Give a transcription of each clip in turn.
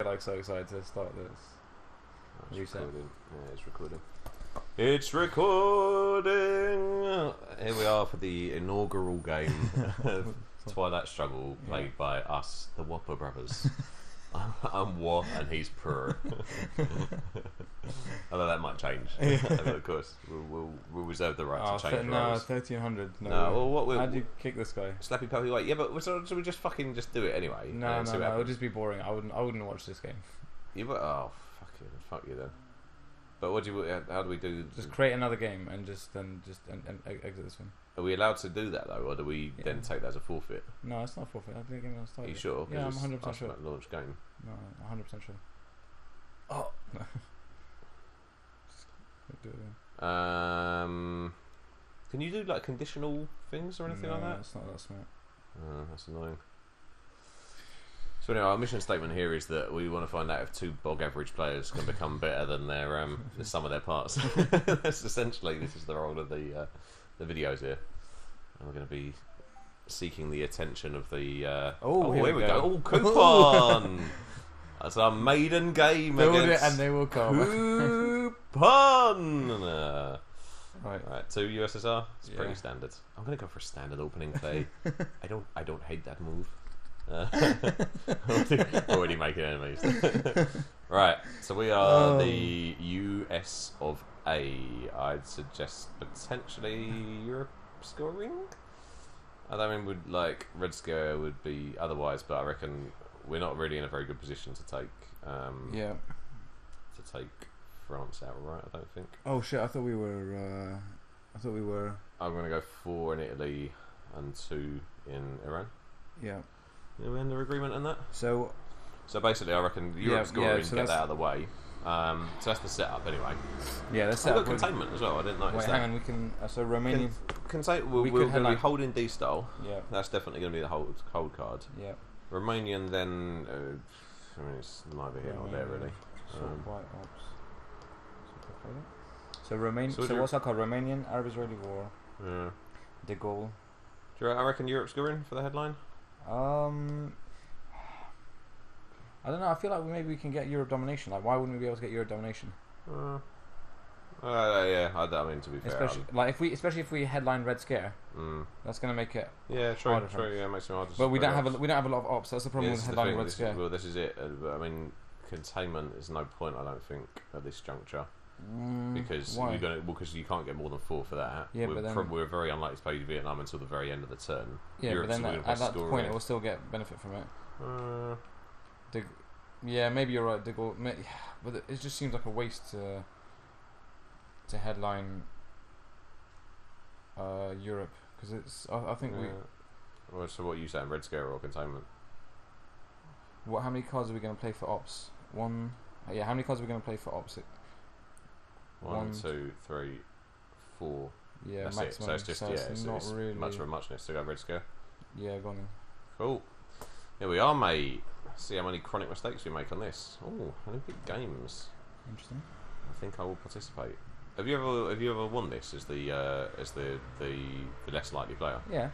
Like so excited to start this. It's Reset. recording. Yeah, it's recording. It's recording. Here we are for the inaugural game of Twilight Struggle, played by us, the Whopper brothers. I'm Wa and he's Purr. Although that might change. Of course, we'll reserve the right to change. No, 1300. No. Well, what How'd you kick this guy? Slappy Puppy White. Yeah, but should we just fucking just do it anyway? No, it would just be boring. I wouldn't watch this game. Yeah, but fuck you then. But what do you? How do we do? Just create another game and just exit this one. Are we allowed to do that though, or do we then take that as a forfeit? No, it's not forfeit. I think the game will start. Are you sure? Yeah, I'm 100% sure. Launch game. No, 100% sure. Oh. No. Do it again. Can you do like conditional things or anything like that? No, it's not that smart. That's annoying. So anyway, our mission statement here is that we want to find out if two bog average players can become better than their the sum of their parts. That's essentially, this is the role of the videos here, and we're going to be seeking the attention of the. Here we go! Oh, coupon. That's our maiden game. Build it and they will come. Coupon. Right, 2 USSR. It's pretty standard. I'm going to go for a standard opening play. I don't hate that move. Already making enemies. Right, so we are the US of A. I'd suggest potentially Europe scoring. I don't mean would like Red Scare would be otherwise, but I reckon we're not really in a very good position to take. To take France outright. I don't think. Oh shit! I thought we were. I'm going to go 4 in Italy and 2 in Iran. Yeah. Are we under agreement on that? So basically, I reckon Europe scoring, get that out of the way. So that's the setup anyway. Yeah, that's set up. We've got containment as well. I didn't notice that. Hang on, we can. So Romanian. We're going to be holding D style. Yeah. That's definitely going to be the hold card. Yeah. Romanian then. I mean, it's neither here nor there really. So Romanian. So what's that called? Romanian Arab-Israeli War. Yeah. De Gaulle. I reckon Europe scoring for the headline. I don't know. I feel like maybe we can get Europe domination. Like, why wouldn't we be able to get Europe domination? Yeah. I mean, to be fair, especially if we headline Red Scare, that's going to make it. Yeah, true. Yeah, makes it harder. But we don't have a lot of ops. That's the problem with headlining Red Scare. Well, this is it. I mean, containment is no point. I don't think at this juncture. Because because you can't get more than 4 for that. Yeah, we're very unlikely to play Vietnam until the very end of the turn. Yeah, Europe's but then at that point, it will still get benefit from it. Maybe you're right. De Gaulle, but it just seems like a waste to headline Europe because it's. I think we. Well, so what are you saying? Red Scare or containment? How many cards are we going to play for ops? 1. Yeah, how many cards are we going to play for ops? 1, 2, 3, 4. Yeah, that's maximum. It. So it's just it's not really much of a muchness to go Red Scare. Yeah, go on then. Cool. Here we are, mate. See how many chronic mistakes we make on this. Oh, Olympic Games. Interesting. I think I will participate. Have you ever won this as the less likely player? Yeah.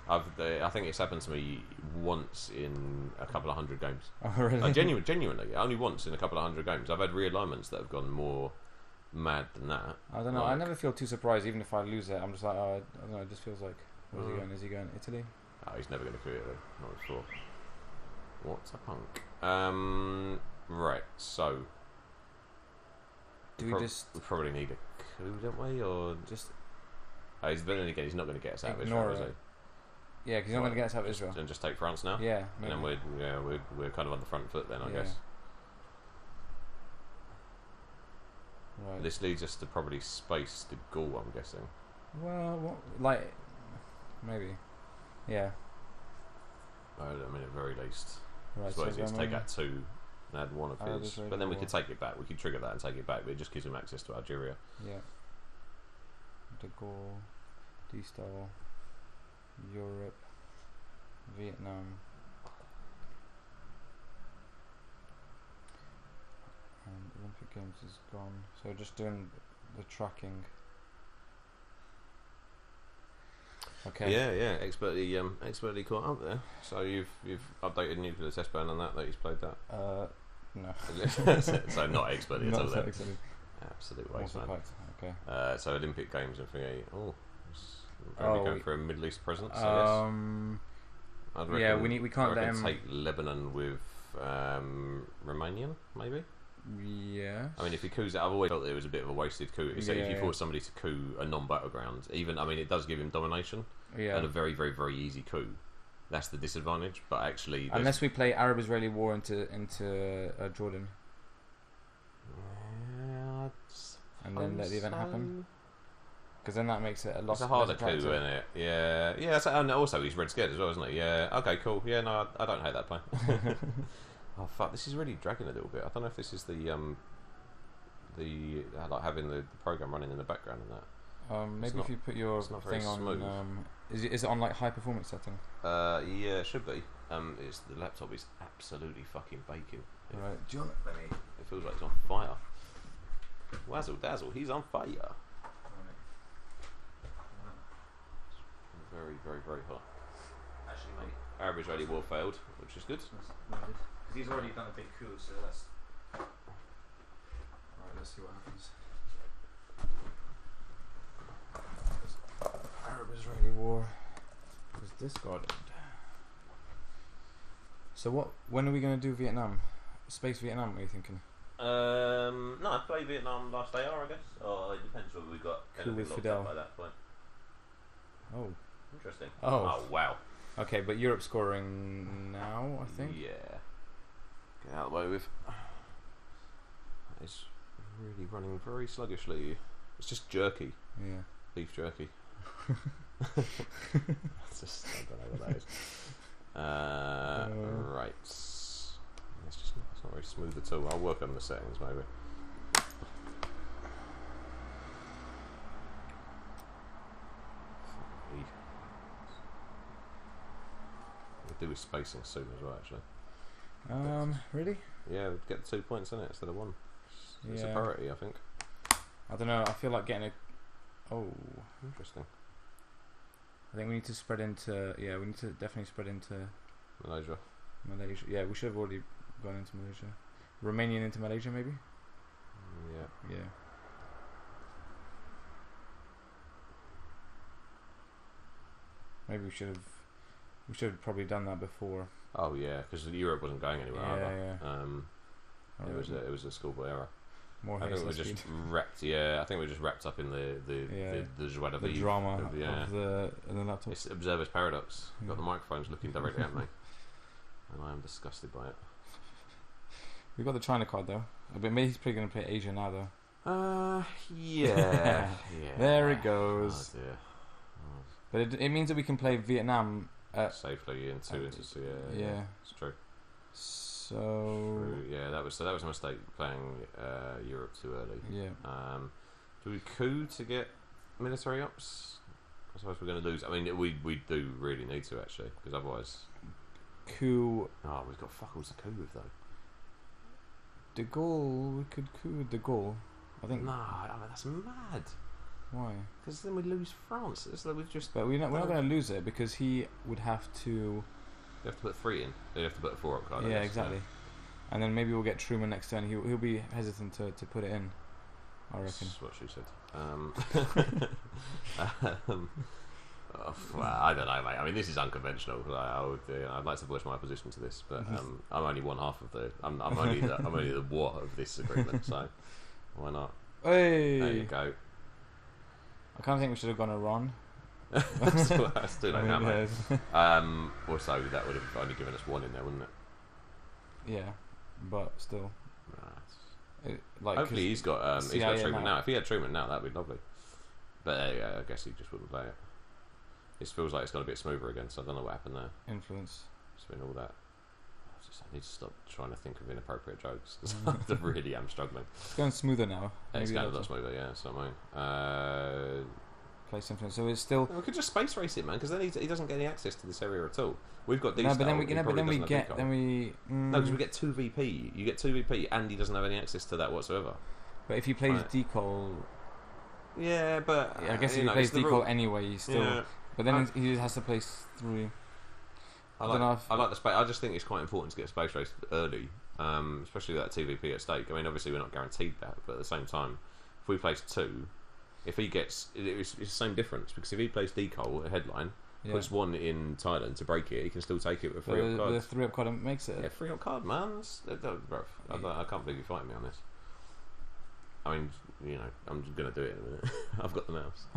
I think it's happened to me once in a couple of 100 games. Oh, really? Genuinely, only once in a couple of 100 games. I've had realignments that have gone more mad than that. I don't know. I never feel too surprised, even if I lose it. I'm just like, I don't know. It just feels like, where's he going? Is he going Italy? Oh, he's never going to create it. Not before. What's a punk? Right. So, we probably need a coup, don't we? Or just? He's not going to get us out of Israel, is he? Yeah, because he's not going to get us out of Israel. And just take France now. Yeah. Maybe. And then we're kind of on the front foot then, I guess. Right. This leads us to probably space the Gaul, I'm guessing. Well, maybe. Yeah. I mean, at very least. Right. So let's take out 2 and add 1 of his. But then we could take it back. We could trigger that and take it back, but it just gives him access to Algeria. Yeah. De Gaulle, D-Style, Europe, Vietnam. And Olympic Games is gone. So just doing the tracking. Okay. Yeah, expertly caught up there. So you've updated nuclear test ban on that he's played that. No. So not expert at all. Not so excited. Absolute waste, man. Okay. So Olympic Games and thingy. Maybe going for a Middle East presence. I guess. We can't let him take Lebanon with Romanian, maybe. Yeah. I mean, if he coups it, I've always felt that it was a bit of a wasted coup. So if you force somebody to coup a non-battleground, even, I mean, it does give him domination. Yeah. And a very, very, very easy coup. That's the disadvantage. But actually, unless we play Arab-Israeli war into Jordan. Yeah, and then let the event happen. Because then that makes it a lot. It's a harder coup, isn't it? Yeah, yeah. So, and also he's red scared as well, isn't he? Yeah. Okay, cool. Yeah, no, I don't hate that plan. Oh fuck! This is really dragging a little bit. I don't know if this is the like having the program running in the background and that. Maybe if you put your thing on, is it on like high performance setting? Yeah, it should be. It's the laptop is absolutely fucking baking. Right. Do you want? Let me. It feels like it's on fire. Wazzle dazzle, he's on fire. Very, very, very hot. Actually, mate, Arab-Israeli war failed, which is good. Because he's already done a big coup, so that's. Alright, let's see what happens. Arab-Israeli war was discarded. So what? When are we going to do Vietnam? Space Vietnam? What are you thinking? No, I played Vietnam last AR, I guess. Or it depends what we got. Coup with Fidel by that point. Oh. Interesting. Oh, wow. Okay, but Europe's scoring now, I think. Yeah. Get out of the way with. It's really running very sluggishly. It's just jerky. Yeah. Beef jerky. It's just, I don't know what that is. Right. It's not very smooth at all. I'll work on the settings maybe. We'll do with spacing soon as well, actually. Really? Yeah, we'd get 2 points in it instead of 1. It's a priority, I think. I don't know. I feel like getting a. Oh, interesting. I think we need to spread into. Yeah, we need to definitely spread into Malaysia. Yeah, we should have already gone into Malaysia. Romanian into Malaysia, maybe. Yeah. Yeah. Maybe we should have probably done that before. Oh yeah, because Europe wasn't going anywhere. Yeah. It was a schoolboy error. More I think we just wrapped. Yeah, I think we just wrapped up in the joie de vivre, the drama of the laptop. It's observer's paradox. You've got the microphones looking directly at me, and I am disgusted by it. We got the China card though. Maybe he's probably going to play Asia now though. Yeah. There it goes. Oh dear. But it means that we can play Vietnam safely into yeah. It's true. So true. Yeah, that was a mistake playing Europe too early. Yeah. Do we coup to get military ups? I suppose we're going to lose. I mean, we do really need to actually, because otherwise. Coup. Oh, we've got fuck alls to coup with though. De Gaulle, we could coup De Gaulle. I think. No, I mean that's mad. Why? Because then we lose France. It's like we've just. But we're not going to lose it because he would have to. You have to put 3 in. You have to put a 4 up card. Yeah, exactly. And then maybe we'll get Truman next turn. He'll be hesitant to put it in. I reckon. That's what she said. Well, I don't know, mate. I mean, this is unconventional. I'd like to voice my opposition to this, but I'm only one half of the. I'm only the what of this agreement. So why not? Hey, there you go. I kind of think we should have gone Iran. That's too late now, mate. Also, that would have only given us 1 in there, wouldn't it? Yeah, but still. Hopefully he's got treatment now. If he had treatment now, that'd be lovely. But I guess he just wouldn't play it. It feels like it's gone a bit smoother again, so I don't know what happened there. Influence. It's been all that. I need to stop trying to think of inappropriate jokes because I really am struggling. It's going smoother now. It's going a lot smoother, yeah. So I mean, place influence. So it's still. We could just space race it, man, because then he doesn't get any access to this area at all. We've got these. No, but then we get. No, because we get 2 VP. You get 2 VP, and he doesn't have any access to that whatsoever. But if he plays decol. Yeah, but I guess if he plays decol anyway, he's still. Yeah. But then he has to place 3. I like the space. I just think it's quite important to get space race early especially that TVP at stake. I mean, obviously we're not guaranteed that, but at the same time, if we place 2, if he gets, it's the same difference, because if he plays Decol at headline, puts 1 in Thailand to break it, he can still take it with 3 up cards. The 3 up card makes it. Yeah, 3 up card, man. Bro, I can't believe you're fighting me on this. I mean, I'm just gonna do it in a minute. I've got the mouse.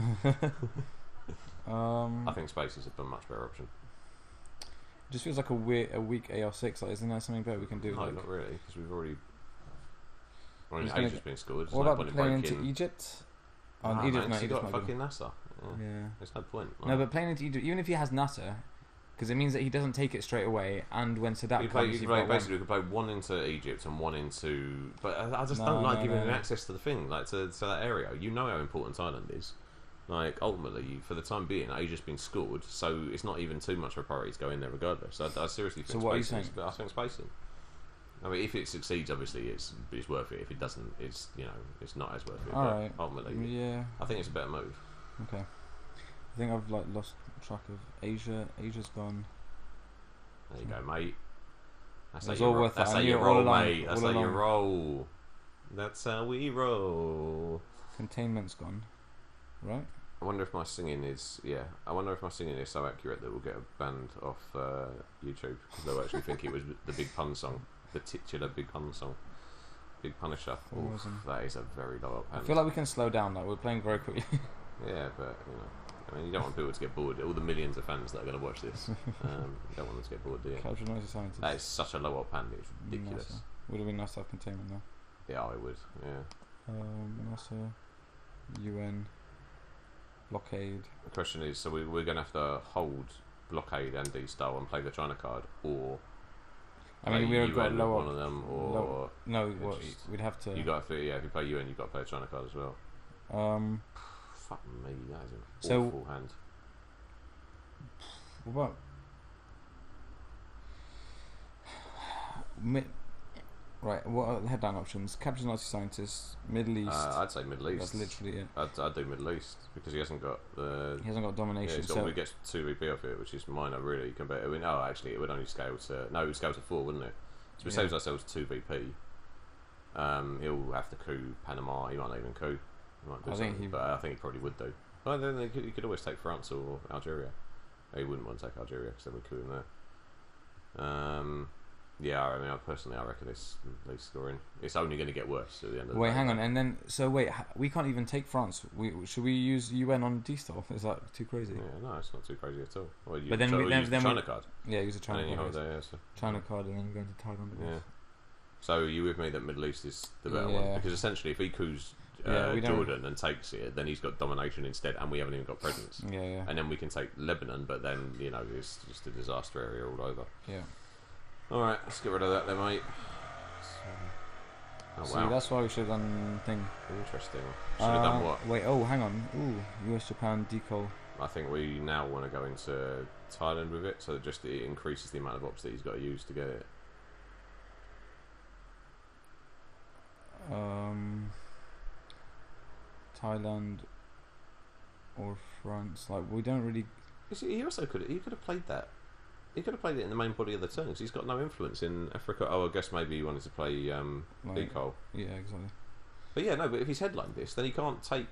I think space is a much better option. It just feels like a weak AR6. Like, isn't there something better we can do? No, like, not really, because we've already. I mean, Asia's been scored. What about playing into Egypt? Egypt, no, you got fucking NASA. Yeah. There's no point. No, but playing into Egypt, even if he has NASA, because it means that he doesn't take it straight away, and when Sadat comes, you basically could play 1 into Egypt and 1 into. But I just don't like giving him access to the thing, like to that area. You know how important Thailand is. Like, ultimately, for the time being, Asia's been scored, so it's not even too much of a priority to go in there regardless. I seriously think spacing. I think spacing. I mean, if it succeeds, obviously it's worth it. If it doesn't, it's not as worth it. Alright. Ultimately, I think it's a better move. Okay. I think I've lost track of Asia. Asia's gone. There you go, mate. That's how you roll, mate. That's how you roll. That's how we roll. Containment's gone. Right. I wonder if my singing is so accurate that we'll get banned off YouTube, because they'll actually think it was the Big Pun song, the titular Big Pun song, Big Punisher. Oof, that is a very low up hand. I feel like we can slow down. Like, we're playing very quickly. Yeah, but I mean, you don't want people to get bored. All the millions of fans that are going to watch this, you don't want them to get bored, do you? That is such a low up hand. It's ridiculous. NASA. Would have been nice to have containment though. Yeah, I would. Yeah. NASA, UN. Blockade. The question is, so we're going to have to hold blockade and D-style and play the China card, or I mean, we've got lower one of them, or we'd have to. You got to, if you play UN, you've got to play a China card as well. Fuck me, that is an awful hand. What about right? What are the headline options? Capture Nazi scientists, Middle East. I'd say Middle East. That's literally it. I'd do Middle East, because he hasn't got the. He hasn't got domination. Yeah, he gets 2 VP off it, which is minor really compared to. Actually, it would only scale to. No, it would scale to 4, wouldn't it? So we saves ourselves 2 VP. He'll have to coup Panama. He might not even coup. He might do something, but I think he probably would do. Well, then he could always take France or Algeria. He wouldn't want to take Algeria, because then we'd coup him there. Yeah, I mean, I reckon it's least scoring. It's only going to get worse at the end of the day. Wait, hang on, and then we can't even take France. Should we use UN on D-style? Is that too crazy? Yeah, no, it's not too crazy at all. Well, but then use the China card. Yeah, use a China card. China card, and then you go into Thailand. Yeah. So are you with me that Middle East is the better one? Because essentially, if he coups Jordan and takes it, then he's got domination instead, and we haven't even got presence. Yeah. And then we can take Lebanon, but then it's just a disaster area all over. Yeah. Alright, let's get rid of that then, mate. See, that's why we should have done thing. Interesting. Should have done what? Wait, hang on. Ooh, US Japan decal. I think we now want to go into Thailand with it, so that just it increases the amount of ops that he's got to use to get it. Thailand or France. Like, we don't really. He also could have played that. He could have played it in the main body of the turn, because he's got no influence in Africa. I guess maybe he wanted to play Decol. Yeah, exactly. But yeah, no. But if he's headlined this, then he can't take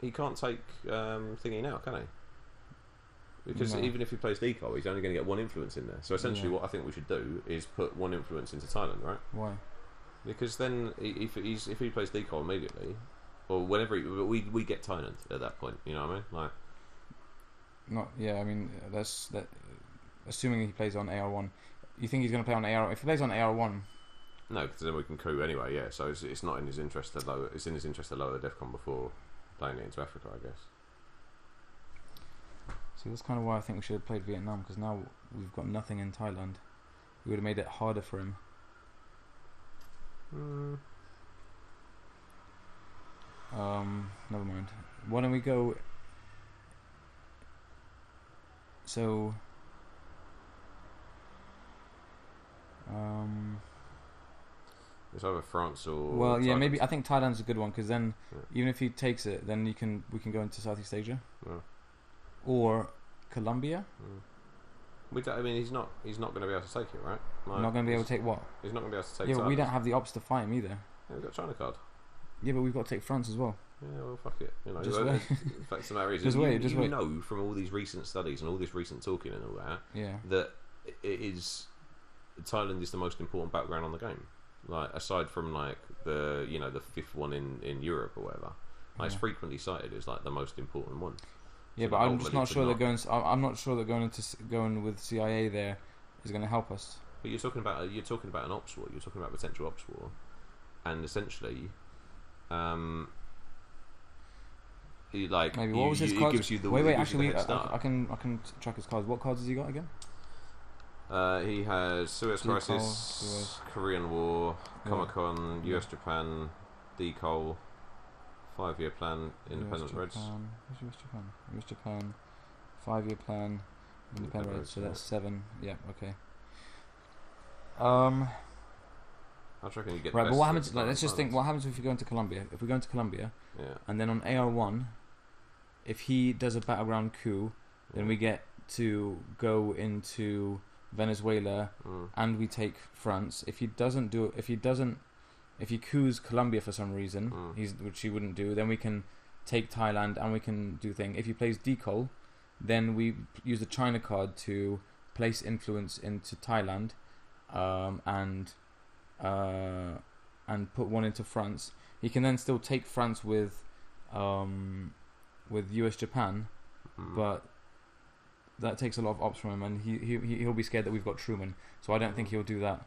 thingy now, can he? Because even if he plays Decol, he's only going to get 1 influence in there. So essentially, what I think we should do is put 1 influence into Thailand, right? Why? Because then, if he plays Decol immediately, or whenever we get Thailand at that point. You know what I mean? Like. Not. Yeah, I mean that's. Assuming he plays on AR1, you think he's going to play on AR? If he plays on AR1, no, because then we can coup anyway. Yeah, so it's not in his interest to lower. It's in his interest to lower the DEFCON before playing it into Africa, I guess. See, that's kind of why I think we should have played Vietnam, because now we've got nothing in Thailand. We would have made it harder for him. Never mind. Why don't we go? So. It's either France or. Well, yeah, maybe I think Thailand's a good one, because then even if he takes it, then we can go into Southeast Asia, or Colombia. I mean, he's not going to be able to take it, right? Like, not going to be able to take what? He's not going to be able to take. Yeah, but we don't have the ops to fight him either. Yeah, we've got China card. Yeah, but we've got to take France as well. Yeah, well, fuck it. You know, just wait. The fact of the matter is, just wait. You know from all these recent studies and all this recent talking and all that, that it is Thailand is the most important battleground on the game. Like aside from like the the fifth one in Europe or whatever, like, it's frequently cited as like the most important one. Yeah, so but I'm just not sure they're going. I'm not sure that going with CIA there is going to help us. But you're talking about an ops war. You're talking about potential ops war, and essentially, maybe what was his cards? Gives you the wait. Actually, I can track his cards. What cards has he got again? He has Suez Crisis, Korean War, Comic-Con, US Japan, Decol, 5-year plan, Independent Reds. US Japan, 5-year plan, Independent Reds. So that's 7. Yeah, okay. I reckon you get right, but what happens? Like, let's just think. What happens if we go into Colombia? If we go into Colombia, and then on AR1, if he does a battleground coup, then we get to go into Venezuela and we take France. If he doesn't do, if he coups Colombia for some reason, which he wouldn't do, then we can take Thailand and we can do thing. If he plays decol, then we use the China card to place influence into Thailand, and put one into France. He can then still take France with US Japan, but that takes a lot of ops from him, and he'll be scared that we've got Truman. So I don't think he'll do that.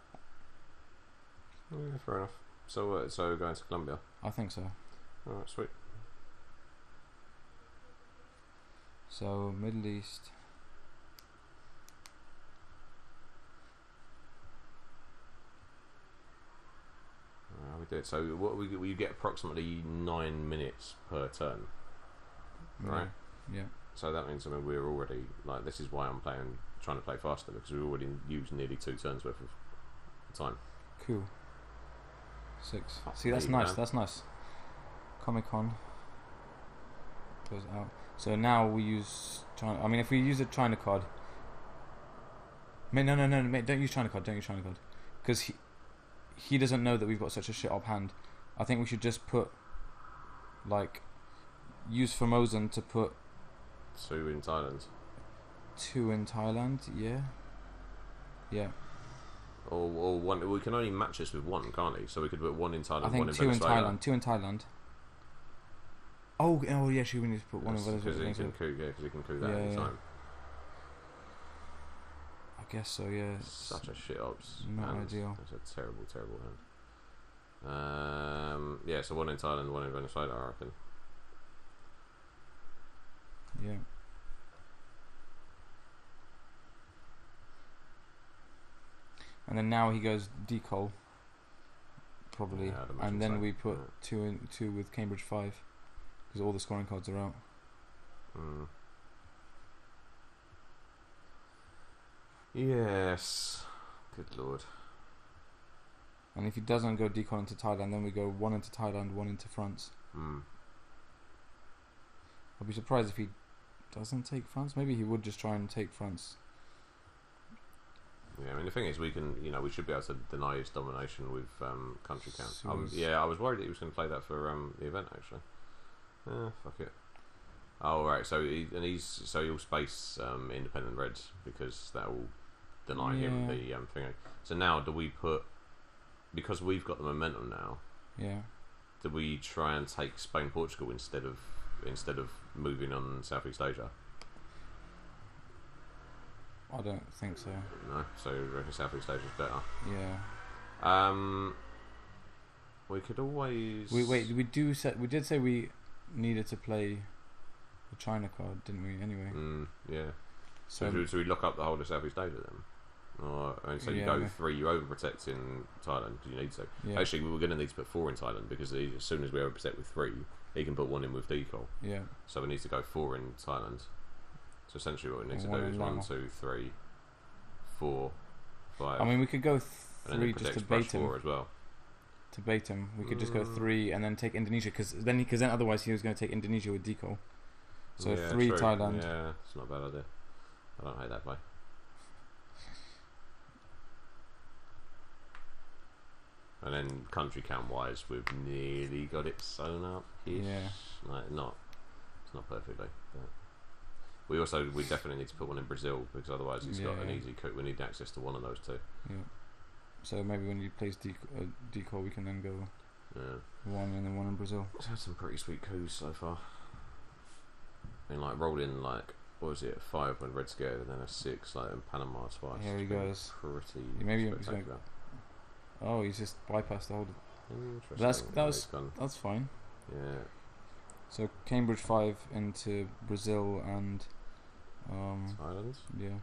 Yeah, fair enough. So going to Colombia. I think so. All right, sweet. So Middle East. We do it. So what we get approximately 9 minutes per turn, right? Yeah. So that means we're already like, this is why I'm trying to play faster, because we've already used nearly 2 turns worth of time. Cool. 6. See, that's nice. Man. That's nice. Comic-Con goes out. So now we use China. I mean, if we use a China card, mate, no, mate, don't use China card. Don't use China card, because he doesn't know that we've got such a shit up hand. I think we should just put, like, use Formosan to put 2 in Thailand. 2 in Thailand, yeah. Or 1. We can only match this with 1, can't we? So we could put 1 in Thailand, I think 1 in 2 Venezuela. in Thailand. 2 in Thailand. Oh yeah, we need to put 1 in Venezuela. Because he can coup that any time. I guess so, yeah. Such a shit ops. Not ideal. It's a terrible hand. Yeah, so 1 in Thailand, 1 in Venezuela, I reckon. Yeah. And then now he goes decol, probably, and then we put 2 with Cambridge 5, because all the scoring cards are out. Yes. Good lord. And if he doesn't go decol into Thailand, then we go 1 into Thailand, 1 into France. I'd be surprised if he doesn't take France. Maybe he would just try and take France. Yeah, I mean, the thing is, we should be able to deny his domination with country count. I was worried that he was going to play that for the event, actually. Fuck it. Oh, right, so he'll space Independent Reds, because that will deny him the thing. So now, do we put, because we've got the momentum now, do we try and take Spain-Portugal instead of moving on Southeast Asia? I don't think so. No, so you reckon Southeast Asia's better? Yeah. We could always. We did say we needed to play the China card, didn't we? Anyway. Yeah. So we lock up the whole of Southeast Asia then? Or you go 3, you overprotect in Thailand because you need to. Yeah. Actually, we were going to need to put 4 in Thailand, because as soon as we overprotect with 3, he can put 1 in with decol. Yeah. So we need to go 4 in Thailand. So essentially, what we need to do is 1, 2, 3, 4, 5. I mean, we could go 3 just to bait him. As well. To bait him, we could just go 3 and then take Indonesia, because then otherwise he was going to take Indonesia with decol. So 3 true. Thailand. Yeah, it's not a bad idea. I don't hate that play. And then country count wise, we've nearly got it sewn up. Yeah. Like it's not perfectly. But we definitely need to put one in Brazil because otherwise it's got an easy coup. We need access to one of those two. Yeah. So maybe when you place decoy, we can then go one and then one in Brazil. It's had some pretty sweet coups so far. I mean, like rolled in like what was it, 5 when Red scared, and then a 6 like in Panama twice. Here he goes. Pretty. Maybe he's going. Oh, he's just bypassed the whole. That's fine. Yeah. So Cambridge 5 into Brazil and Thailand. Yeah.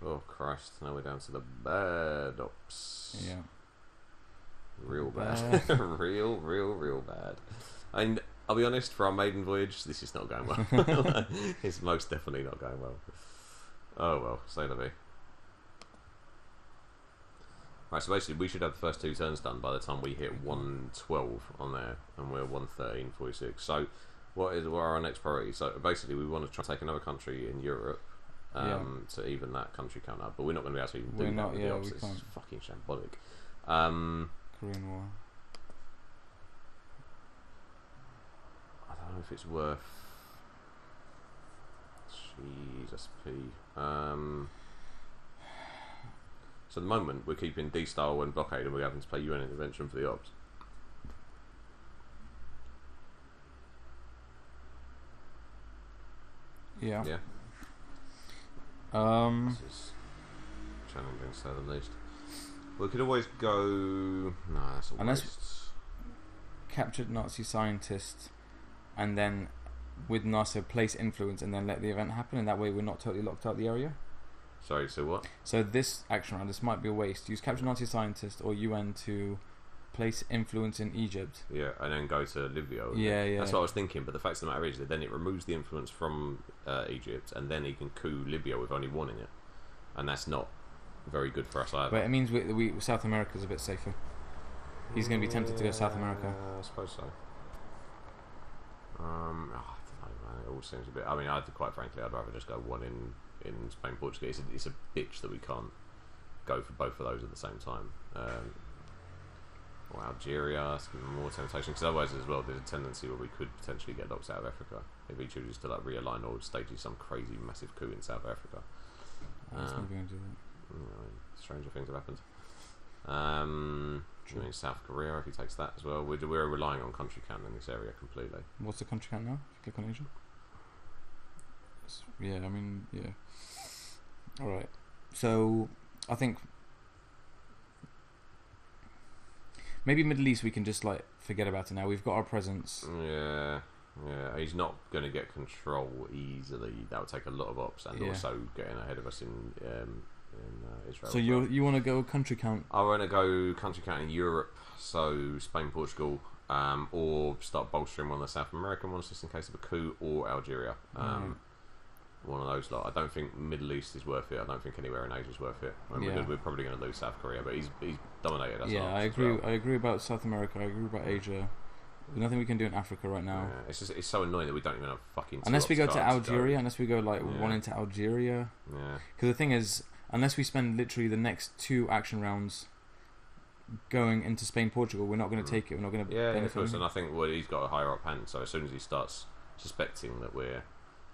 Oh Christ! Now we're down to the bad ops. Yeah. Real bad. real bad. And I'll be honest, for our maiden voyage, this is not going well. It's most definitely not going well. Oh well, say la vie. Right, so basically we should have the first 2 turns done by the time we hit 112 on there, and we're 113.46. So what are our next priorities? So basically we want to try to take another country in Europe to even that country count up, but we're not going to be able to even do that with the ops. It's fucking shambolic. Korean War. I don't know if it's worth. Jesus P. So at the moment we're keeping D-Style and Blockade, and we're having to pay UN intervention for the ops. Yeah. Yeah. This is challenging, to say the least. We could always go. No, that's a waste. Captured Nazi scientists, and then with NASA place influence, and then let the event happen, and that way we're not totally locked out the area. Sorry, so what? So this action round, this might be a waste. Use captured Nazi scientist or UN to place influence in Egypt. Yeah, and then go to Libya. Yeah. That's what I was thinking. But the fact of the matter is that then it removes the influence from Egypt, and then he can coup Libya with only 1 in it, and that's not very good for us either. But it means we South America's a bit safer. He's going to be tempted to go to South America. I suppose so. I don't know, man. It all seems a bit. I mean, quite frankly, I'd rather just go 1 in Spain, Portugal. It's a bitch that we can't go for both of those at the same time. Or Algeria, that's even more temptation. Because otherwise, as well, there's a tendency where we could potentially get locked out of Africa if he chooses to like realign or stages some crazy massive coup in South Africa. He's never going to do that. Stranger things have happened. I mean, South Korea, if he takes that as well. We're relying on country count in this area completely. What's the country count now? Click on Asia. Yeah. Alright. So, I think maybe Middle East we can just like forget about it now. We've got our presence. Yeah. He's not going to get control easily. That would take a lot of ops, and also getting ahead of us in Israel. So you want to go country count? I want to go country count in Europe, so Spain, Portugal, or start bolstering one of the South American ones just in case of a coup, or Algeria. One of those lot. I don't think Middle East is worth it. I don't think anywhere in Asia is worth it. We're probably going to lose South Korea, but he's dominated us. Yeah, I agree. I agree about South America. I agree about Asia. There's nothing we can do in Africa right now. Yeah, it's so annoying that we don't even have fucking. Unless we go to Algeria, unless we go one into Algeria. Yeah. Because the thing is, unless we spend literally the next 2 action rounds going into Spain, Portugal, we're not going to take it. We're not going to. Yeah, of course. And I think he's got a higher up hand. So as soon as he starts suspecting that we're,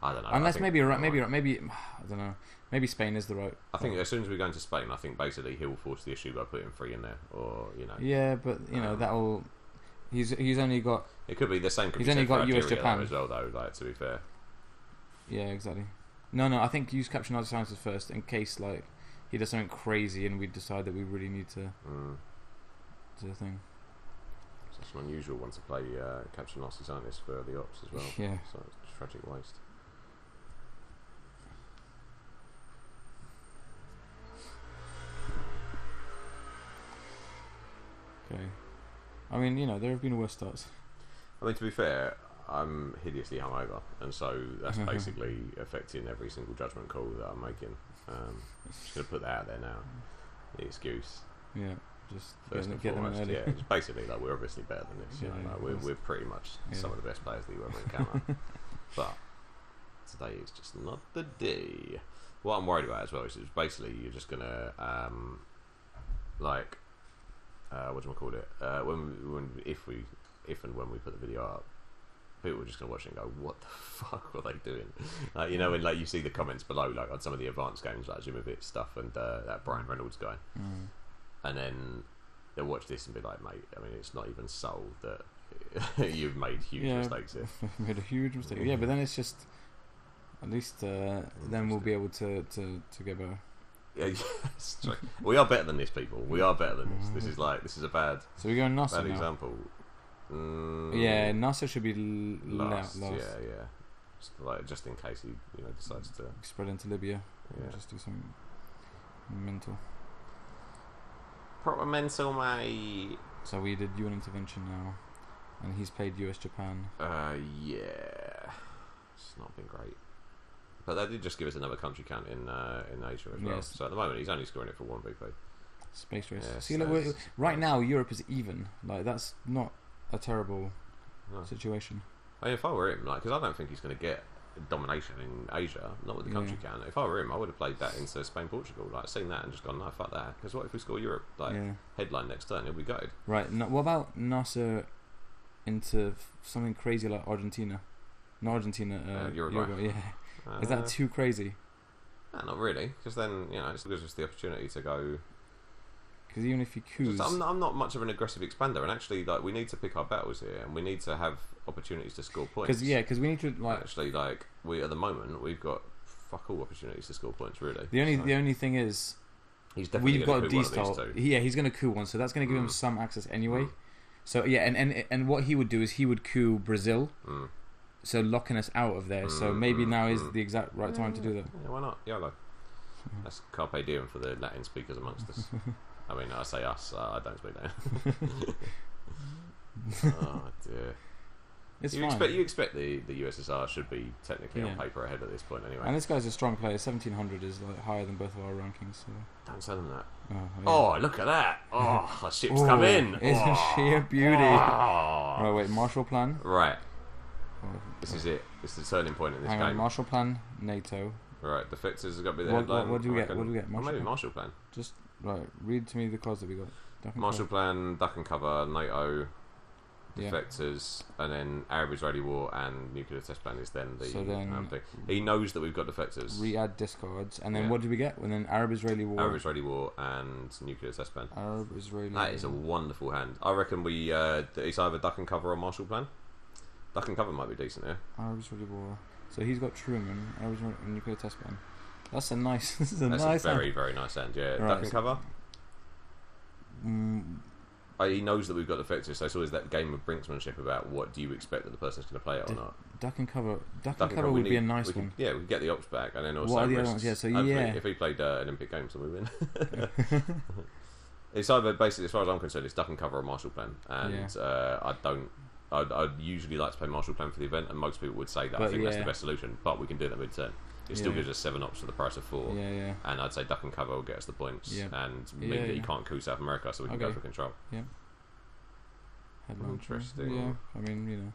I don't know. Unless maybe I don't know. Maybe Spain is the right. I think as soon as we go into Spain, I think basically he'll force the issue by putting 3 in there, or Yeah, but that'll. He's only got. It could be the same. He's only got US Japan as well, though. Like, to be fair. Yeah, exactly. No. I think use capture Nazi scientists first in case like he does something crazy and we decide that we really need to do the thing. It's an unusual one to play capture Nazi scientists for the ops as well. Yeah. So it's a tragic waste. Okay. I mean, there have been worse starts. I mean, to be fair, I'm hideously hungover, and so that's basically affecting every single judgment call that I'm making. Just going to put that out there now. The excuse. Yeah, just get them early. Yeah, it's basically like we're obviously better than this. We're pretty much some of the best players that you ever encounter. But today is just not the day. what I'm worried about as well is basically you're just gonna what do we call it? If and when we put the video up, people are just gonna watch it and go, "What the fuck were they doing?" You know, when you see the comments below, like on some of the advanced games like Zimovit stuff and that Brian Reynolds guy, and then they'll watch this and be like, "Mate, I mean, it's not even solved that you've made huge mistakes here." Made a huge mistake. Yeah, but then it's just at least then we'll be able to get better. Yeah, it's true. We are better than this, people. We are better than this. This is a bad. So we're going Nasser bad now. example. Yeah, Nasser should be last. last. Yeah. Just in case he decides to spread into Libya. Yeah. Just do something mental. Proper mental, mate. So we did UN intervention now, and he's played US Japan. Yeah, it's not been great. But they did just give us another country count in Asia as well. Yes. So at the moment, he's only scoring it for 1 VP. Space race. Yeah, See, so look, right now Europe is even. Like that's not a terrible situation. I mean, if I were him, because I don't think he's going to get domination in Asia, not with the country count. If I were him, I would have played that into Spain, Portugal, seen that and just gone, no, fuck that. Because what if we score Europe, headline next turn, he'll be gutted. Right. No, what about Nasser into something crazy like Argentina? Not Argentina. Uruguay. Yeah. Is that too crazy? Nah, not really, because then it gives us the opportunity to go. Because even if you choose, I'm not much of an aggressive expander, and actually, we need to pick our battles here, and we need to have opportunities to score points. Because we need to actually, we at the moment we've got fuck all opportunities to score points. Really, the only thing is, he's definitely we've got a coup D-style. Yeah, he's going to coup one, so that's going to give him some access anyway. So yeah, and what he would do is he would coup Brazil. So locking us out of there. So maybe now is the exact right time to do that. Yeah, why not? YOLO. That's carpe diem for the Latin speakers amongst us. I mean, I say us. I don't speak Latin. Oh dear. It's you fine. expect the USSR should be technically on paper ahead at this point anyway. And this guy's a strong player. 1700 is higher than both of our rankings. So. Don't tell them that. Oh, look at that! Oh, the ship's come in. Isn't she a beauty? Right, wait. Marshall Plan. Right. This is it. It's the turning point in this game. Marshall Plan, NATO. Right, defectors have got to be the headline. What do we get? What do we get? Maybe Marshall Plan. Just read to me the cards that we got. Marshall Plan, Duck and Cover, NATO, defectors, and then Arab-Israeli War and Nuclear Test Plan is then the thing. He knows that we've got defectors. Re-add discards, and then what do we get? And then Arab-Israeli War. Arab-Israeli War and Nuclear Test Plan. Arab-Israeli. That is a wonderful hand. I reckon it's either Duck and Cover or Marshall Plan. Duck and Cover might be decent here. Arab-Israeli War. So he's got Truman, Arab-Israeli Nuclear Test Plan. That's a nice. That's a very, very nice hand. Yeah, right, Duck and Cover. He knows that we've got defectors, so it's always that game of brinksmanship about what do you expect that the person's going to play it or not. Duck and Cover. Duck and Cover would be a nice one. Yeah, we can get the ops back, and then also what are the other ones? Yeah, so if he played Olympic Games, then we win. It's either basically, as far as I'm concerned, it's Duck and Cover or Marshall Plan, and I'd usually like to play Marshall Plan for the event, and most people would say that. I think that's the best solution, but we can do that mid-turn. It still gives us 7 ops for the price of 4. Yeah. And I'd say Duck and Cover will get us the points and mean that you can't coup South America, so we can go for control. Yeah. Interesting. Yeah, I mean,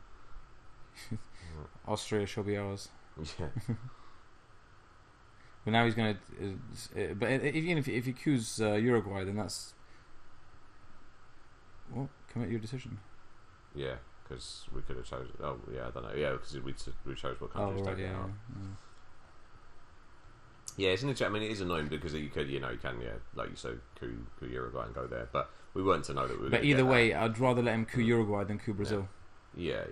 Austria shall be ours. Yeah. But now he's going to... But even if he coups Uruguay, then that's... Well, commit your decision. Yeah, because we could have chosen... Oh, yeah, I don't know. Yeah, because we chose what countries to take out. Yeah, it's I mean, it is annoying because you can, like you said, coup Uruguay and go there. But we weren't to know that we were. But either way, I'd rather let him coup Uruguay than coup Brazil. Yeah.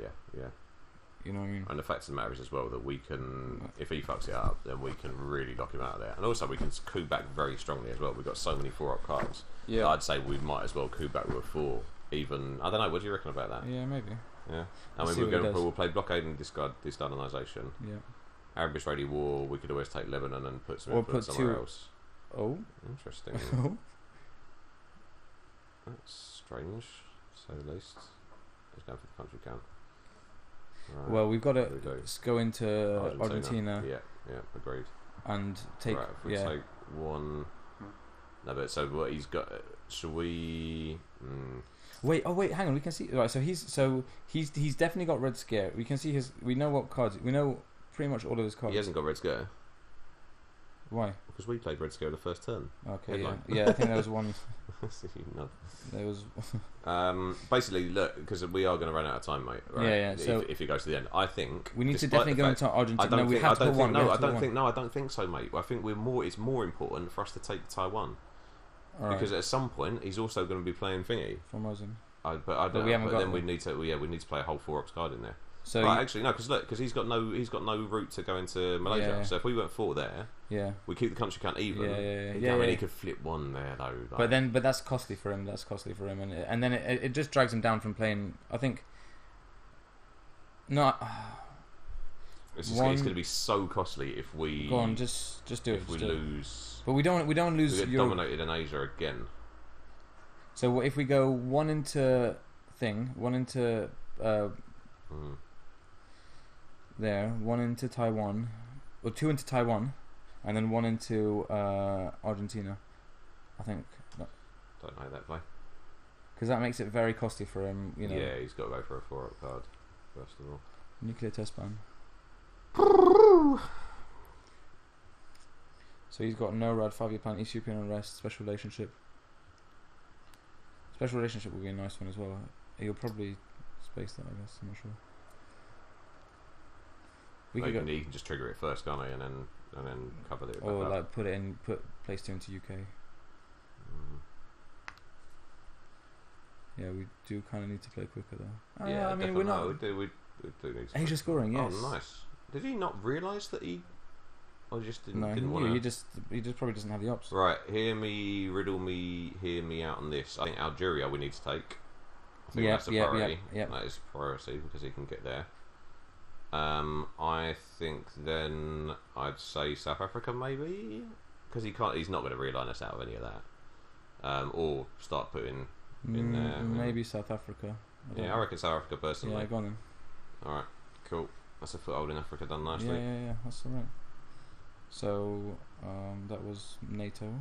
You know what I mean? And the fact of the matter is as well that we can, if he fucks it up, then we can really lock him out of there. And also we can coup back very strongly as well. We've got so many 4-up cards. Yeah, I'd say we might as well coup back with a 4. Even I don't know. What do you reckon about that? Yeah, maybe. Yeah, I mean we'll play blockade and discard destalinisation. Yeah. Arab-Israeli War, we could always take Lebanon and put some influence somewhere else. Oh. Interesting. That's strange, to say the least. Let's go for the country count. Right. Well, we've got to go into Argentina. Yeah, agreed. And take... Right, if we take one... No, but so what he's got... Shall we... Wait, hang on, we can see... Right, so he's definitely got Red Scare. We can see his... We know what cards... We know... Pretty much all of his cards. He hasn't got Red Scare. Why? Because we played Red Scare the first turn. Okay, yeah. I think there was one. No. There was. Basically, look, because we are going to run out of time, mate. Right? Yeah. So if it goes to the end, I think we need to definitely go into Argentina. I don't think so, mate. I think it's more important for us to take Taiwan. Because at some point he's also going to be playing thingy. Formosan. But then we need to play a whole 4 ox card in there. So actually no, because he's got no route to go into Malaysia. So if we went 4 there, we keep the country count even. He could flip 1 there though. Like. But that's costly for him. And then it just drags him down from playing. I think. No. It's going to be so costly if we. Go on, just do it. If we lose. But we don't lose. We get dominated in Asia again. So if we go 1 into thing, 1 into there, 1 into Taiwan, or 2 into Taiwan, and then 1 into Argentina, I think. Don't know that play. Because that makes it very costly for him, you know. Yeah, he's got to go for a 4 up card first of all. Nuclear test ban. So he's got no rad, 5-year plan, East European unrest, special relationship. Special relationship will be a nice one as well. He'll probably space that, I guess. I'm not sure. He can just trigger it first, can't he? And then cover it. Or like put place 2 into UK. Yeah, we do kind of need to play quicker though. Yeah, I mean we're not. We do need to. Asia scoring, yes. Oh, nice. Did he not realise that he? Or just didn't? No, didn't want to. He just probably doesn't have the ops. Right, hear me, riddle me, hear me out on this. I think Algeria we need to take. I think that's a priority. Yep. That is priority because he can get there. I think then I'd say South Africa maybe because he's not going to realign us out of any of that. Or start putting in there. Maybe South Africa. I reckon South Africa personally. Yeah, go on then. All right, cool. That's a foothold in Africa done nicely. Yeah, that's alright. So that was NATO.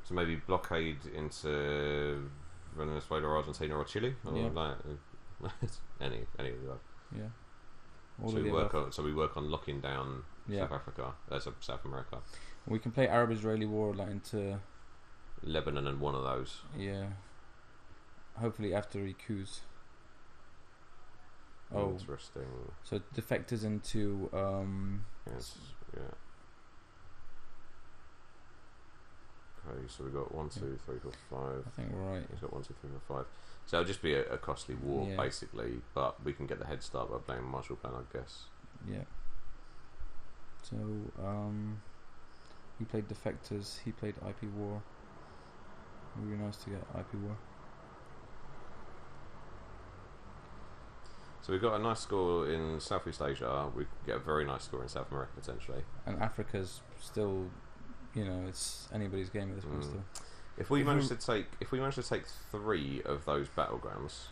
So maybe blockade into Venezuela, Argentina, or Chile, or any of the above. Yeah. So we work on locking down South Africa, South America. We can play Arab-Israeli war like into Lebanon and one of those. Yeah. Hopefully after he coups. Oh, interesting. So defectors into Yes. Yeah. Okay, so we got 1, 2, 3, 4, 5. I think we're right. He's got 1, 2, 3, 4, 5. So it'll just be a costly war, basically. But we can get the head start by playing Marshall Plan, I guess. Yeah. So he played defectors. He played IP war. It would be nice to get IP war. So we've got a nice score in Southeast Asia. We get a very nice score in South America potentially. And Africa's still, it's anybody's game at this point still. If we manage to take 3 of those battlegrounds,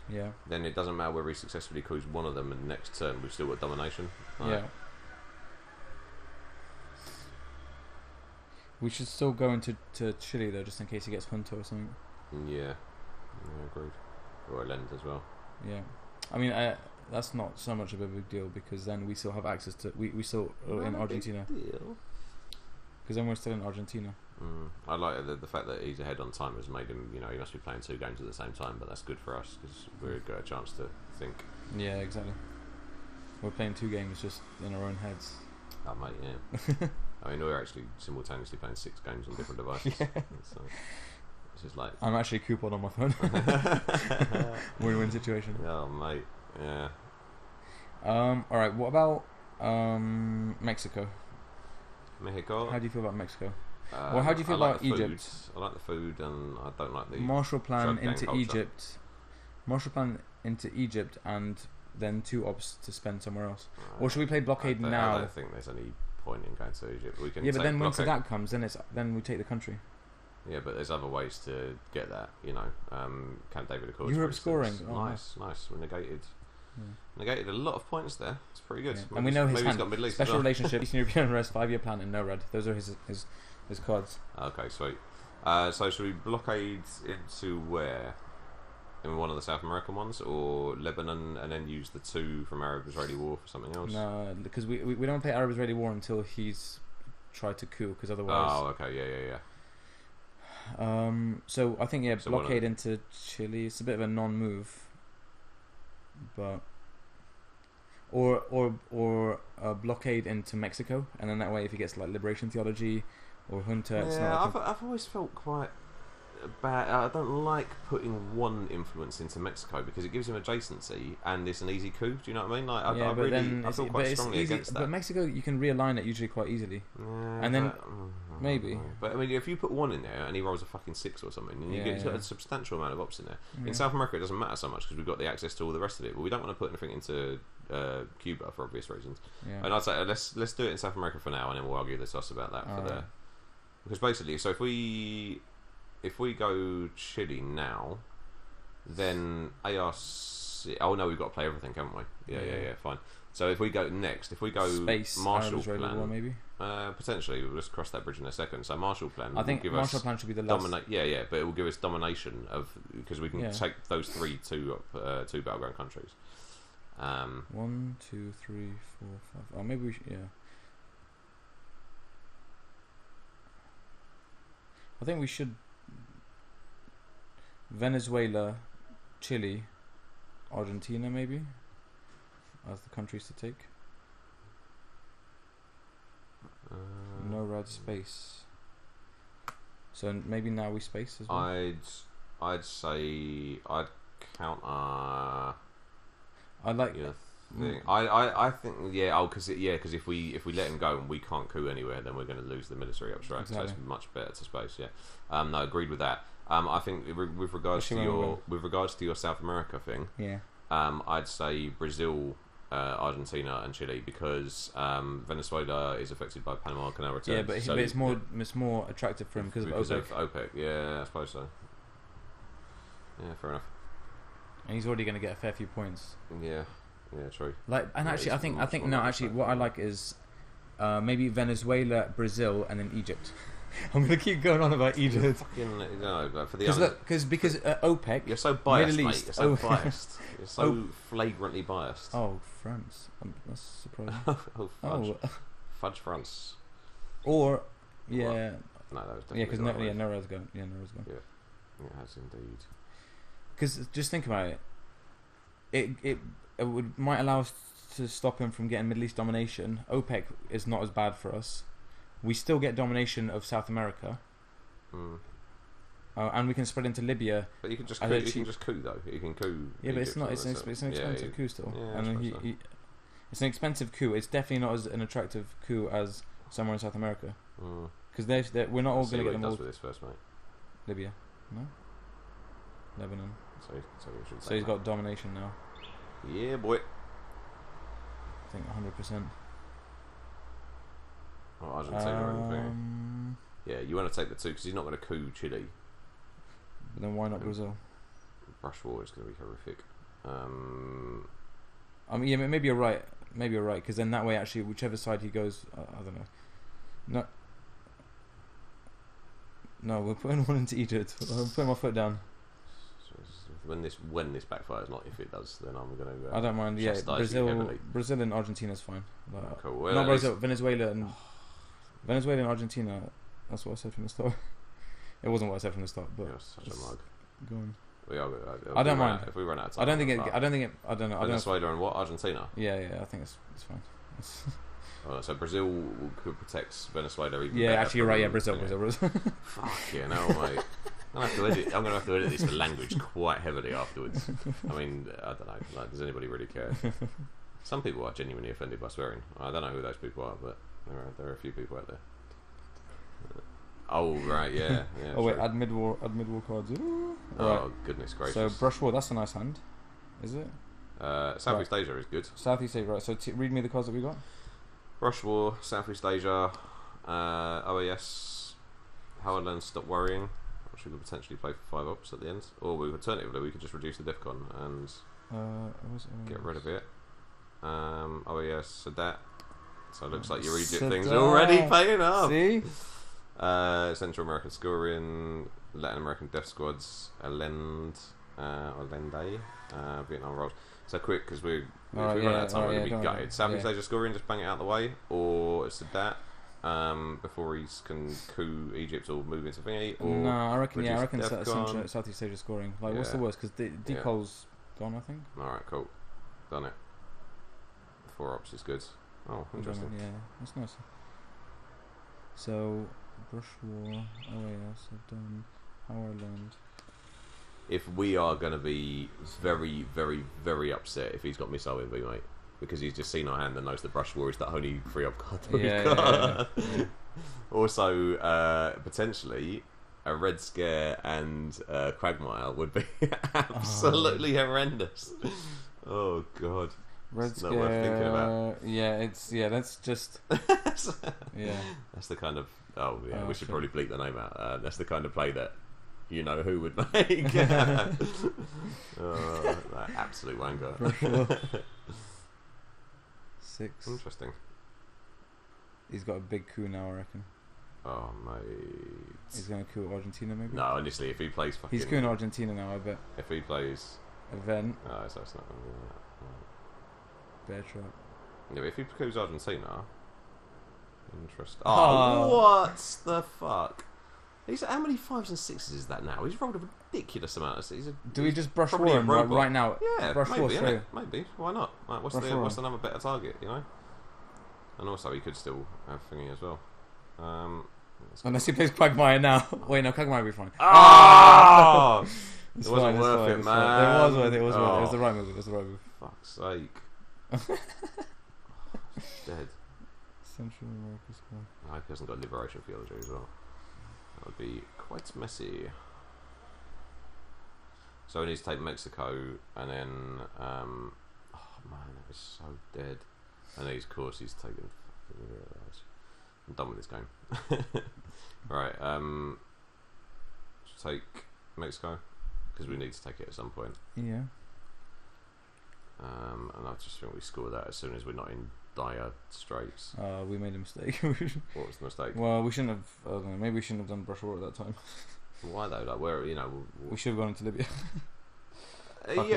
then it doesn't matter whether he successfully coups one of them, and next turn we've still got domination. Right? Yeah. We should still go into Chile though, just in case he gets Junta or something. Yeah, agreed. Or Lend as well. Yeah, I mean that's not so much of a big deal because then we still have access to we still are in Argentina. Because then we're still in Argentina. I like the fact that he's ahead on time has made him. He must be playing 2 games at the same time, but that's good for us because we've got a chance to think. Yeah, exactly. We're playing 2 games just in our own heads. Oh mate, yeah. I mean, we're actually simultaneously playing 6 games on different devices. So it's just like I'm actually coupon on my phone. Win-win situation. Oh mate, yeah. All right. What about Mexico? Mexico. How do you feel about Mexico? Well, how do you feel about Egypt? I like the food, and I don't like the Marshall Plan into Egypt. Marshall Plan into Egypt, and then 2 ops to spend somewhere else. Or should we play blockade now? I don't think there's any point in going to Egypt. We can. Yeah, but then once that comes, then we take the country. Yeah, but there's other ways to get that. Camp David Accords. Europe scoring. Oh, nice. We negated. Negated a lot of points there. It's pretty good. And we know his hand. Got Middle East Special relationship, Eastern European unrest, 5-year plan, and no red. Those are his cards. Okay, sweet. So should we blockade into where? In one of the South American ones, or Lebanon, and then use the 2 from Arab-Israeli war for something else? No, because we don't play Arab-Israeli war until he's try to coup, because otherwise. Oh, okay, yeah. So I think So blockade into Chile. It's a bit of a non-move, but or blockade into Mexico, and then that way, if he gets like liberation theology or junta, it's not. I've always felt quite bad. I don't like putting one influence into Mexico because it gives him adjacency and it's an easy coup. Do you know what I mean? Like, I feel quite strongly against that. But Mexico, you can realign it usually quite easily, and then maybe. But I mean, if you put one in there and he rolls a fucking 6 or something, and you've got a substantial amount of ops in there. In South America, it doesn't matter so much because we've got the access to all the rest of it. But we don't want to put anything into Cuba for obvious reasons. Yeah. And I'd say let's do it in South America for now, and then we'll argue the toss about that for there. Because basically, so if we go Chile now, then ARC. Oh no, we've got to play everything, haven't we? Yeah, fine. So if we go next, if we go Space, Marshall Plan, War, maybe potentially we'll just cross that bridge in a second. So Marshall Plan, I think Marshall Plan should be the last. Yeah, but it will give us domination of because we can take those two battleground countries. 1, 2, 3, 4, 5. Oh, maybe we should. Yeah. I think we should. Venezuela, Chile, Argentina, maybe as the countries to take. No red space. So maybe now we space as well. I'd say I'd counter. I like. Yeah. I think because if we let him go and we can't coup anywhere, then we're going to lose the military upstrike. Exactly. So it's much better to space. Yeah, no, agreed with that. I think with regards to your South America thing, I'd say Brazil, Argentina, and Chile because Venezuela is affected by Panama Canal returns. Yeah, but it's more attractive for him because of OPEC. Yeah, I suppose so. Yeah, fair enough. And he's already going to get a fair few points. Yeah, true. Actually, I think no. Actually, what I like is maybe Venezuela, Brazil, and then Egypt. I'm going to keep going on about Egypt. For the because OPEC. You're so biased, Middle East, mate. You're so biased. You're so flagrantly biased. Oh, France. That's surprising. Fudge. Fudge France. Or No, that was definitely because Nora's gone. Yeah, Nora's gone. Yeah, it has indeed. Because just think about it. It might allow us to stop him from getting Middle East domination. OPEC is not as bad for us. We still get domination of South America, and we can spread into Libya. But you can just coup, though. You can coup. Yeah, but it's not. It's an expensive coup still. Yeah, and it's an expensive coup. It's definitely not as an attractive coup as somewhere in South America. Because we're not all going to get them all. With this first, mate. Libya, no. Lebanon. So he's got domination now. Yeah, boy. I think 100%. Well, Argentina or anything. Yeah, you want to take the two because he's not going to coup Chile. But then why not Brazil? Brush war is going to be horrific. I mean, yeah, maybe you're right. Because then that way, actually, whichever side he goes, I don't know. No, we're putting one into Egypt. I'm putting my foot down. When this backfires, not if it does, then I'm going to. I don't mind. Yeah, Brazil and Argentina's fine. Cool. Well, not Brazil, Venezuela and Argentina. That's what I said from the start. It wasn't what I said from the start, but you're such a mug. Go on. I don't mind if we run out of time. I don't think it. I don't know. Venezuela and what? Argentina. Yeah. I think it's fine. So Brazil protects Venezuela. Even actually, you're right. Yeah, Brazil. Fuck yeah, no mate. I'm going to have to edit this for language quite heavily afterwards. I mean, I don't know. Does anybody really care? Some people are genuinely offended by swearing. I don't know who those people are, but there are a few people out there. Oh right, yeah. Oh wait, add mid-war cards. Oh right. Goodness gracious! So brush war, that's a nice hand, is it? Southeast Asia is good. Southeast Asia, right? So read me the cards that we got. Brush war, Southeast Asia, OAS, Howard Learns Stop Worrying, which we could potentially play for 5 ops at the end, or alternatively we could just reduce the DEFCON and get rid of it. OAS, Sadat. So it looks like your Egypt thing's already paying off. See. Central American Scoring, Latin American Death Squads, Allende, Vietnam Rolls. So quick, because if we run out of time, we're going to be gutted. Southeast Asia Scoring, just bang it out the way, or Sadat. before he can coup Egypt or move into thingy? Or no, I reckon DEFCON? Southeast Asia scoring. Like, what's the worst? Because Decol's gone, I think. Alright, cool. Done it. 4 ops is good. Oh, interesting. Yeah, that's nice. So, Brush War, OAS, I've done Powerland. If we are going to be very, very, very upset if he's got Missile Envy, mate. Because he's just seen our hand and knows the Brush War is the only 3-up card that we've got. Yeah. Also, potentially, a Red Scare and Quagmire would be absolutely horrendous. Oh, God. Red it's Scare, not worth thinking about. That's just... yeah. That's the kind of... we should probably bleep the name out. That's the kind of play that you know who would make. That absolute wanker. For sure. 6. Interesting. He's got a big coup now, I reckon. Oh, mate. He's going to coup Argentina, maybe? No, honestly, if he plays fucking... He's coupping Argentina now, I bet. If he plays... Event. Oh, so it's not going to do that. Bear Trap. Yeah, but if he coups Argentina... Interesting. Oh, what the fuck? How many 5s and 6s is that now? He's rolled a ridiculous amount. Do we just brush war him right now? Yeah, brush maybe, war, maybe. Why not? Like, what's another better target, you know? And also, he could still have thingy as well. Unless he plays Quagmire now. Wait, no, Quagmire will be fine. Oh! It wasn't worth it, man. It was worth it. It was the right move. It was the right move. Fuck's sake. Dead. Central America squad. I hope he hasn't got Liberation Theology as well. That would be quite messy. So he needs to take Mexico, and then... oh man, that was so dead. And of course he's taken... I'm done with this game. Right, take Mexico, because we need to take it at some point. Yeah. And I just think we score that as soon as we're not in dire straits. We made a mistake. What was the mistake? Well, we shouldn't have. I don't know, maybe we shouldn't have done Brush War at that time. Why though? Like, where, you know, we should have gone into Libya. Maybe.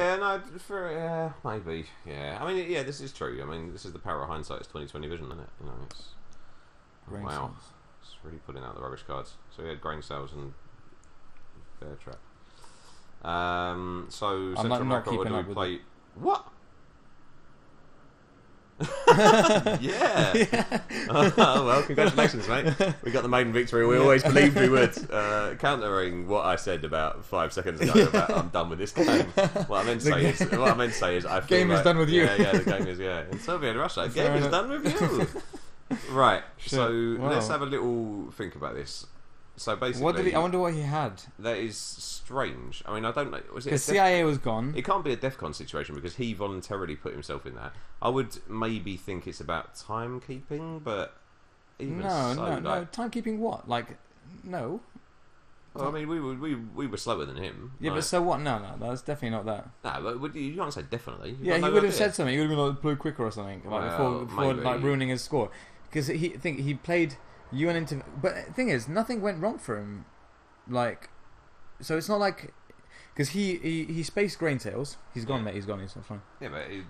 Yeah, I mean, yeah, this is true. I mean, this is the power of hindsight. It's 2020 vision, isn't it? You know, it's wow. It's really putting out the rubbish cards. So we had grain sales and bear trap. So Central America, what do we play? What? Yeah. Well, congratulations, mate. We got the maiden victory we always believed we would. Countering what I said about 5 seconds ago about I'm done with this game. What I meant to say is I feel game is done with you. Yeah, the game is in Serbia and Russia. Game is done with you. Right. Shit. So let's have a little think about this. So basically, I wonder what he had. That is strange. I mean, I don't know. Because CIA was gone. It can't be a DEFCON situation because he voluntarily put himself in that. I would maybe think it's about timekeeping, but even no. Timekeeping what? Like, no. Well, I mean, we were slower than him. Yeah, but so what? No, that's definitely not that. No, but you can't say definitely. Yeah, he would have said something. He would have been like, play quicker or something, like before like ruining his score. Because he played UN into, but the thing is, nothing went wrong for him. Like, so it's not like because he spaced grain tails. He's gone, mate. He's gone. He's not fine. Yeah, but he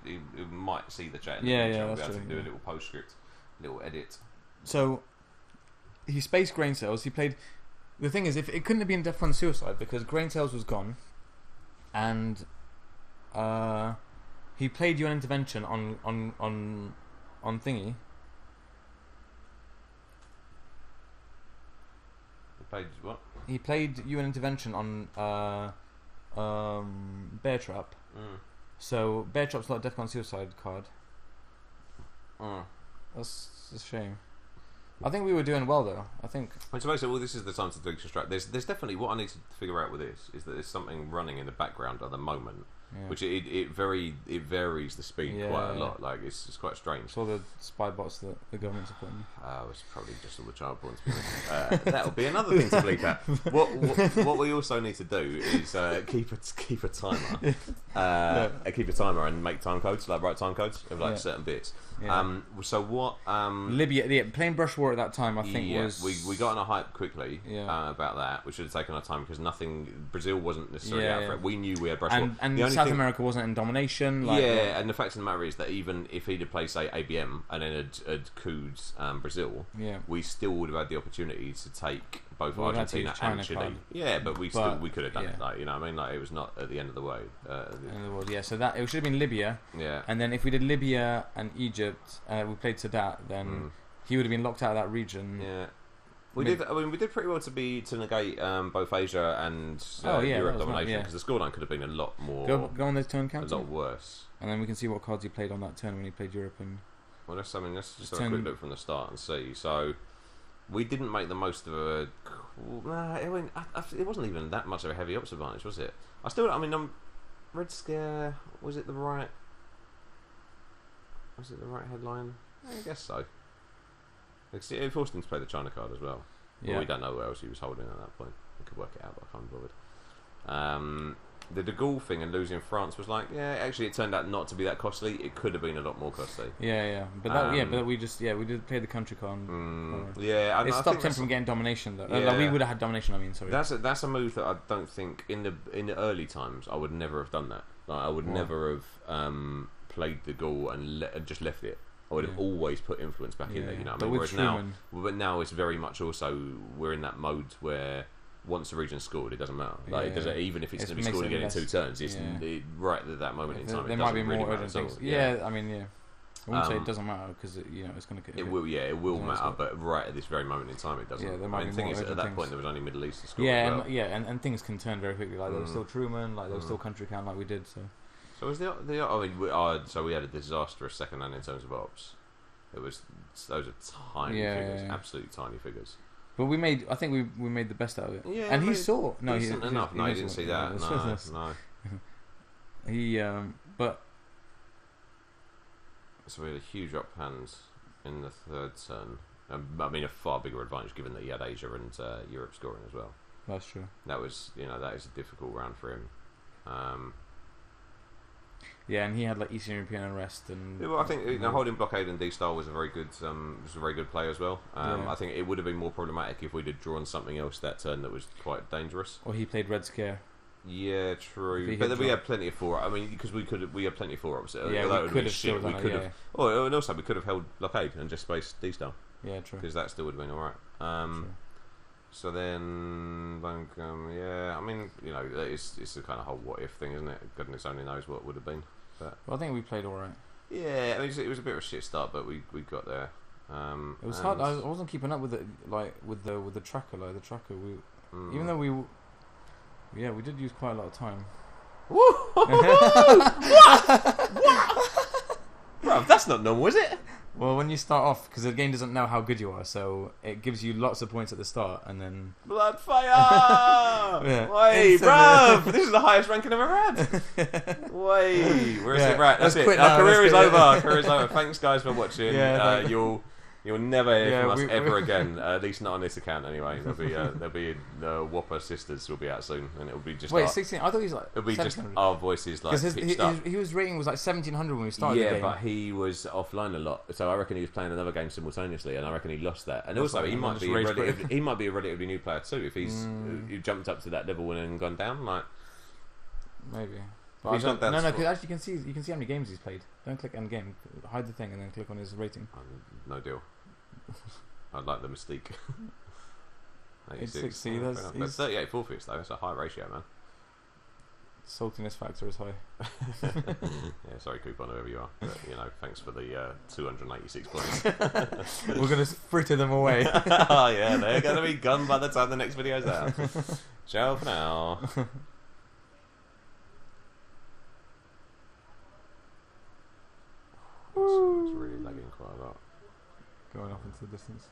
might see the chat. That's true. To do a little postscript, little edit. So he spaced grain tails. He played. The thing is, if it couldn't have been DEFCON suicide because grain tails was gone, and he played UN intervention on thingy. What? He played UN intervention on Bear Trap. So Bear Trap's not a DEFCON suicide card. That's a shame. I think we were doing well though. I think. So basically, this is the time to deconstruct. There's definitely what I need to figure out with this is that there's something running in the background at the moment, which it varies the speed quite a lot. Like it's quite strange. It's all the spy bots that the government's are putting. It's probably just all the child porn. To be honest. That'll be another thing to bleep out. What we also need to do is keep a timer. Keep a timer and make time codes, like write time codes of like certain bits. Yeah. So what? Libya, playing Brush War at that time, I think was we got on a hype quickly about that. We should have taken our time because Brazil wasn't necessarily out for it. We knew we had Brush War. And the only South America wasn't in domination. Like, and the fact of the matter is that even if he'd have played, say, ABM and then had cooed Brazil, we still would have had the opportunity to take both Argentina and Chile. Card. Yeah, but we could have done it. Like, you know what I mean? Like, it was not at the end of the way. So that it should have been Libya. Yeah. And then if we did Libya and Egypt, we played Sadat, then he would have been locked out of that region. Yeah. We did pretty well to negate both Asia and Europe domination, because the scoreline could have been a lot more. Go on this turn counter. A lot worse. And then we can see what cards he played on that turn when he played Europe and. Well, let's just have a quick look from the start and see. So, we didn't make the most of a. It wasn't even that much of a heavy ops advantage, was it? Red Scare. Was it the right headline? I guess so. It forced him to play the China card as well. Yeah. Well, we don't know what else he was holding at that point. We could work it out, but I can't be bothered. The De Gaulle thing and losing France was like, actually it turned out not to be that costly. It could have been a lot more costly. But we did play the country card. It stopped him from getting domination though. Like, we would have had domination. Sorry. That's a move that I don't think in the early times I would never have done that. Like, I would never have played De Gaulle and just left it. I would have always put influence back in there, you know. Whereas now it's very much also we're in that mode where once the region's scored, it doesn't matter. Like it doesn't, even if it's going to be scored again in 2 turns, it's right at that moment in time. There might be more urgent things. I wouldn't say it doesn't matter because it's going to. It will matter, but right at this very moment in time, it doesn't. Yeah, there might be more at that point there was only Middle East to score. And things can turn very quickly. Like there was still Truman, like there was still country count, like we did. So was so we had a disastrous second hand in terms of ops. Those are tiny figures, absolutely tiny figures. But I think we made the best out of it. Yeah, and he saw. No, he didn't see that. No. But. So we had a huge up hand in the third turn. A far bigger advantage given that he had Asia and Europe scoring as well. That's true. That was, that is a difficult round for him. And he had like Eastern European unrest and. I think holding blockade and D-Star was a very good play as well. I think it would have been more problematic if we'd have drawn something else that turn that was quite dangerous. Or he played Red Scare. Yeah, true. But we had plenty of 4. because we had plenty of 4 ups. We could have still done it. And also we could have held blockade and just spaced D-Star. Yeah, true. Because that still would have been alright. So then, it's a kind of whole what if thing, isn't it? Goodness only knows what would have been. But I think we played all right. Yeah, it was a bit of a shit start, but we got there. It was hard. I wasn't keeping up with it, like with the tracker. Like the tracker, even though we did use quite a lot of time. Bro, that's not normal, is it? Well, when you start off, because the game doesn't know how good you are, so it gives you lots of points at the start, and then... Blood fire! Wait, bruv! This is the highest ranking I've ever had! Wait, where is it? Right, that's it. Our career is over. Thanks, guys, for watching. You'll never hear from us ever again. At least not on this account, anyway. There'll be the Whopper Sisters will be out soon, and it'll be just. Wait, 16. I thought he was like. It'll be just our voices, like. Because his rating was like 1700 when we started. Yeah, the game. but he was offline a lot, so I reckon he was playing another game simultaneously, and I reckon he lost that. And also, he might be a relatively new player too if he's jumped up to that level and then gone down. Like maybe. But because actually you can see how many games he's played. Don't click end game, hide the thing, and then click on his rating. No deal. I'd like the mystique. 86. But 38 forfeits though. That's a high ratio, man. Saltiness factor is high. Yeah, sorry, coupon, whoever you are. But, thanks for the 286 points. We're gonna fritter them away. Oh yeah, they're gonna be gone by the time the next video's out. Ciao for now. It's really lagging quite a lot. Going off into the distance.